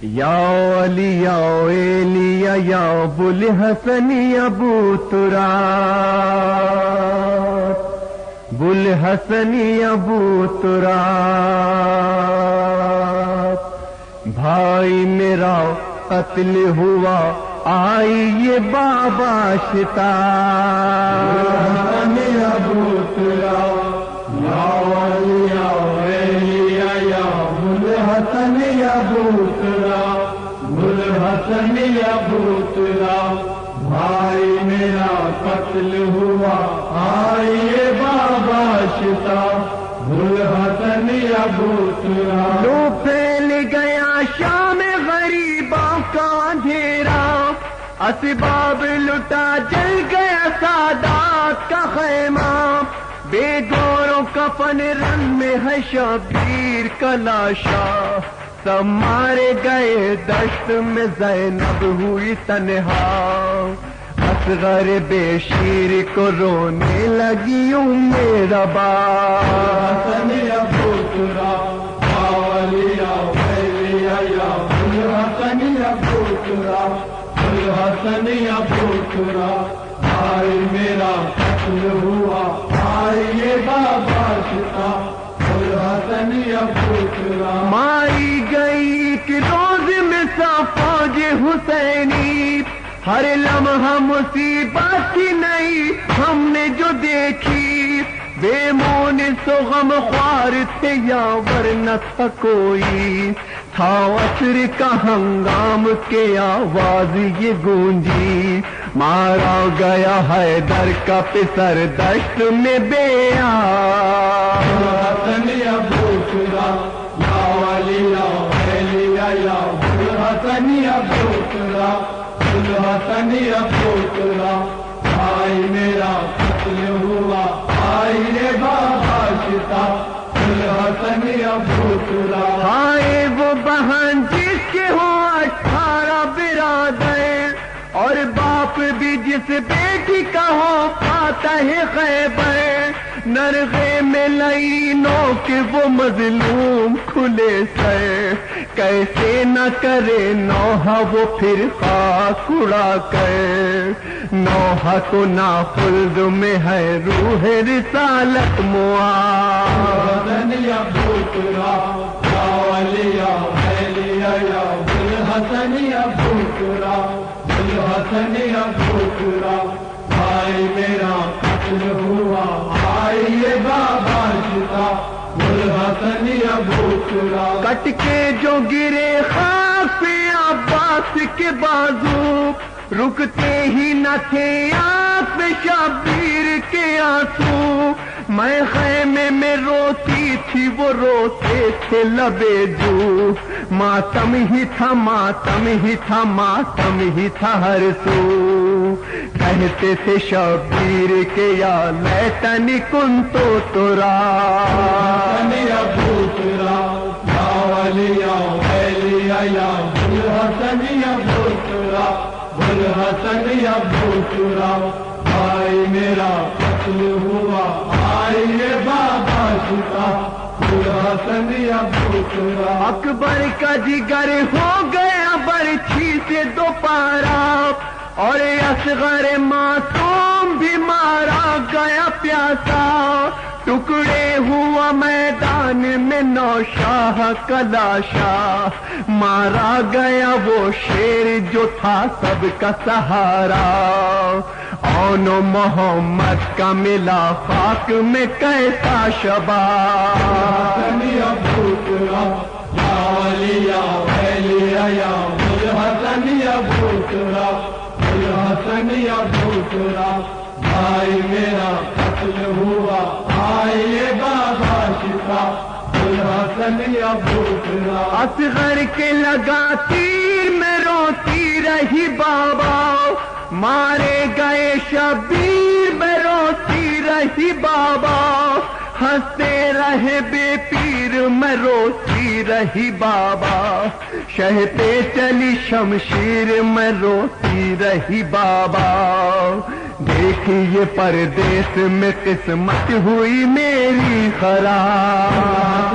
یا علی یا ایلیا یا ابوالحسن یا ابو تراب، ابوالحسن یا ابو تراب، بھائی میرا قتل ہوا آئیے بابا شتاب، ابو تراب یا علی یا ایلیا یا ابوالحسن یا ابو تراب، ابوالحسن یا ابو تراب، بھائی میرا قتل ہوا آئیے بابا شتاب، ابوالحسن یا ابو تراب۔ لو پھیل گیا شام غریبوں کا اندھیرا، اسباب لٹا جل گیا سادات کا خیمہ، بے گوروں کفن رنگ میں ہے شبیر کا لاشا، سب مارے گئے دشت میں زینب ہوئی تنہا، اصغر بے شیر کو رونے لگی میرا باپ، ابو تراب یا علی یا ایلیا یا ابوالحسن یا ابو تراب، ابوالحسن یا ابو تراب، بھائی میرا قتل ہوا آئیے بابا شتاب، ابوالحسن یا ابو تراب۔ ماری گئی کہ روز میں سا فوج حسینی، ہر لمحہ مصیبت تھی نہیں ہم نے جو دیکھی، بے مون سو غم خوار تھے یاور نہ تھا کوئی، تھا عصر کا ہنگام کے آواز یہ گونجی، مارا گیا حیدر کا پسر دشت میں بے آب، ابوالحسن یا ابو تراب یا علی یا ایلیا یا ابوالحسن یا ابو تراب، ابوالحسن یا ابو تراب، بھائی میرا قتل ہوا آئیے بابا شتاب، ابوالحسن یا ابو تراب۔ ہائے وہ بہن جس کے ہو 18 برادر، اور باپ بھی جس بیٹی کا ہو فاتح خیبر، نرغے میں لعینوں کے وہ مظلوم کھلے سر، کیسے نہ کرے نوحہ وہ پھر خاک اڑا کر، نوحہ کو ناخلد میں ہے روح رسالت معاذ، یا ابو تراب یا علی یا ایلیا یا ابوالحسن یا ابو تراب، ابوالحسن یا ابو تراب، بھائی میرا قتل ہوا آئیے بابا شتاب، ابوالحسن یا ابو تراب۔ کٹ کے جو گرے خاک پہ عباس کے بازو، رکتے ہی نہ تھے آنکھ پہ شبیر کے آنسو، میں خیمے میں روتی تھی وہ روتے تھے لبے جو، ماتم ہی تھا ماتم ہی تھا ماتم ہی تھا ہر سو، کہتے تھے شبیر کے یا لیتنی کنتو تراب، یا ابو تراب یا علی یا ایلیا یا ابوالحسن یا ابو تراب، ابوالحسن یا ابو تراب، بھائی میرا قتل ہوا آئیے بابا شتاب، ابوالحسن یا ابو تراب۔ اکبر کا جگر ہو گیا برچھی سے دوپارا، اور اصغر معصوم بھی مارا گیا پیاسا، ٹکڑے ہوا میدان میں نوشاہ کا لاشا، مارا گیا وہ شیر جو تھا سب کا سہارا، اون محمد کا ملا خاک میں کیسا شباب، ابو تراب یا علی یا ایلیا یا ابوالحسن یا ابو تراب، ابوالحسن یا ابو تراب، بھائی میرا قتل ہوا آئیے بابا شتاب، ابوالحسن یا ابو تراب۔ اصغر کے لگا تیر میں روتی رہی بابا، مارے گئے شبیر میں روتی رہی بابا، ہنستے رہے بے پیر میں روتی رہی بابا، شہ پہ چلی شمشیر میں روتی رہی بابا، دیکھیے پردیس میں قسمت ہوئی میری خراب،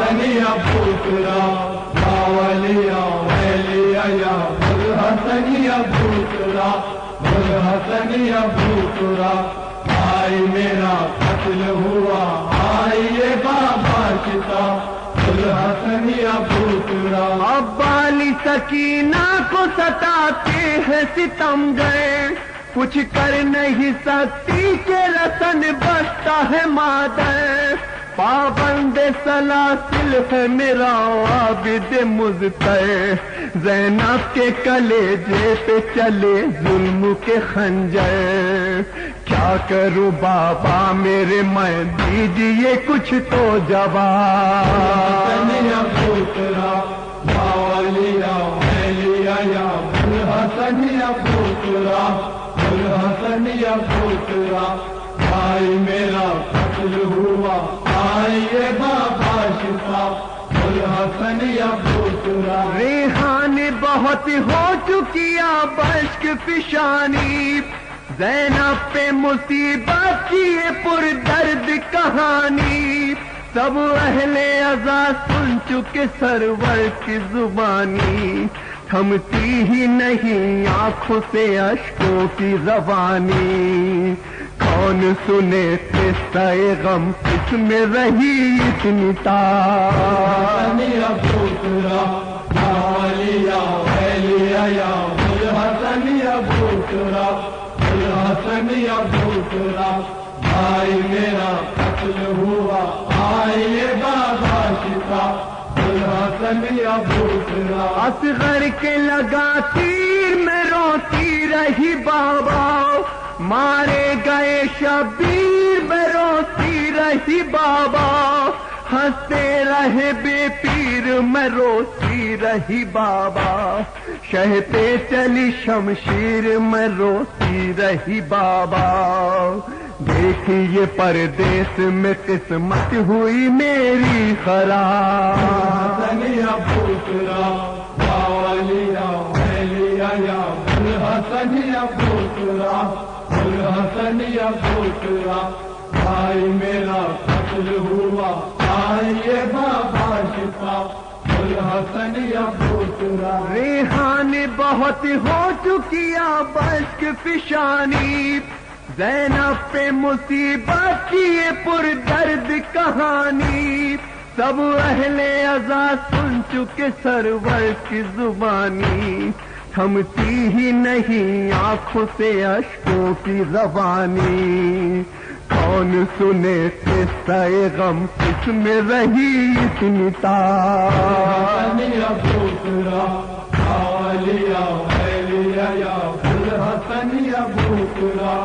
ابو تراب یا علی یا ایلیا لیا یا ابوالحسن ابو ترا، ابوالحسن ابو ترا، بھائی میرا قتل ہوا آئیے بابا شتا، ابوالحسن ابو ترا۔ اب والی سکینہ کو ستاتے ہیں ستم گئے، کچھ کر نہیں سکتی کہ رسن بستا ہے مادر، پابند سلاسل ہے میرا عابد مضطر، زینب کے کلیجے پہ چلے ظلم کے خنجر، کیا کروں بابا میرے میں دیجیے کچھ تو جواب۔ ابوالحسن ابو ترا، ابوالحسن ابو ترا، بھائی میرا قتل ہوا آئیے بابا شفا، ابوالحسن ابو ترا۔ ریحان بہت ہو چکی اب اشک فشانی، زینب پہ مصیبت کی پر درد کہانی، سب اہل عزا سن چکے سرور کی زبانی، تھمتی ہی نہیں آنکھوں سے اشکوں کی روانی، کون سنے قصہ غم کس میں رہی اتنی تار۔ ابو ترا، یا ابوالحسن ابو ترا، ابوالحسن ابو ترا، بھائی میرا قتل ہوا آئیے بابا شفا، ابوالحسن ابو ترا۔ اصغر کے لگا تیر میں روتی رہی بابا، مارے گئے شبیر میں روتی رہی بابا، ہنستے رہے بے پیر میں روتی رہی بابا، شہتے چلی شمشیر میں روتی رہی بابا، دیکھیے پردیس میں قسمت ہوئی میری خراب۔ ابو ترا، ابوالحسن ابو ترا، ابوالحسن ابو ترا، بھائی میرا قتل ہوا آئیے بابا شفا، ابوالحسن ابو ترا۔ ریحان بہت ہو چکی اب اشک فشانی، زینب پہ مصیبت کی پر درد کہانی، سب اہل عزا سن چکے سرور کی زبانی، تھمتی ہی نہیں آنکھوں سے اشکوں کی روانی، کون سنے قصہ غم کس میں رہی اتنی تار۔ ابو ترا، یا ابوالحسن ابو ترا،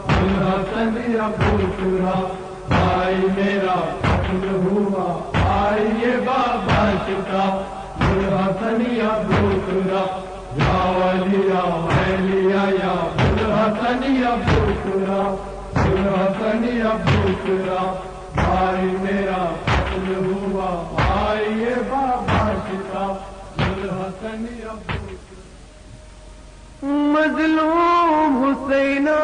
ابوالحسن ابو ترا، بھائی میرا قتل ہوا آئیے بابا شفا، ابوالحسن ابو ترا، یا ابوالحسن ابو ترا، ابوالحسن ابو ترا، بھائی میرا قتل ہوا آئیے بابا شفا، ابوالحسن ابو ترا۔ مظلوم حسینہ